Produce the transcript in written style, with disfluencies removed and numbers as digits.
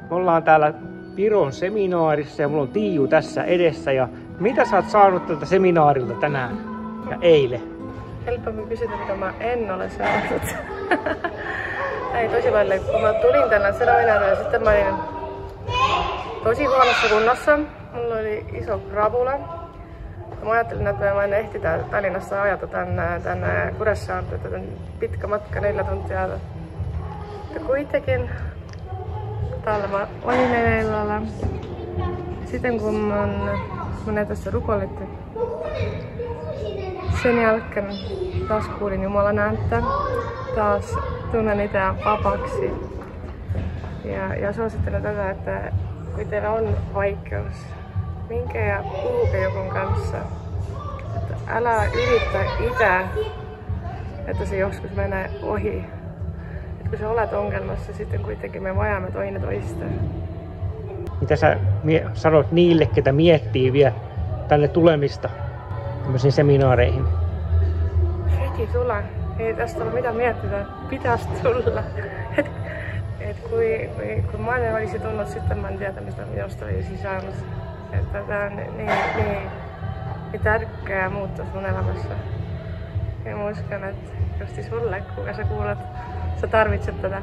Me ollaan täällä Piron seminaarissa ja mulla on Tiiu tässä edessä. Ja mitä sä oot saanut tältä seminaarilta tänään ja eilen? Helpommin kysytä, mitä mä en ole saanut. Ei tosi välillä, kun mä tulin tänne seminaarille ja sitten mä olin tosi huonossa kunnossa. Mulla oli iso krapula. Mä ajattelin, että mä en ehti Tallinnassa ajata tänne Kuressaareen, että pitkä matka 4 tuntia. Mutta kuitenkin täällä mä olin illalla. Sitten kun mä tässä rukoilettu, sen jälkeen taas kuulin Jumalan ääntä. Taas tunnen itseä vapaaksi. Ja suosittelen tätä, että kun teillä on vaikeus, minkä ja puhuke jonkun kanssa. Että älä yritä itse, että se joskus menee ohi. Et kun sä olet ongelmassa, sitten kuitenkin me vajaamme toinen toista. Mitä sä sanot niille, ketä miettii vielä tänne tulemista tämmöisiin seminaareihin? Heti tulla. Ei tästä ole mitään miettiä. Pitäisi tulla. Kun mä en olisi tullut, sitten mä en tiedä, mistä minusta olisi saanut. Että tää on niin tärkeä muutos mun elämässä. Ja mä uskon, että just sulle, kuka sä kuulet, sä tarvitset tätä.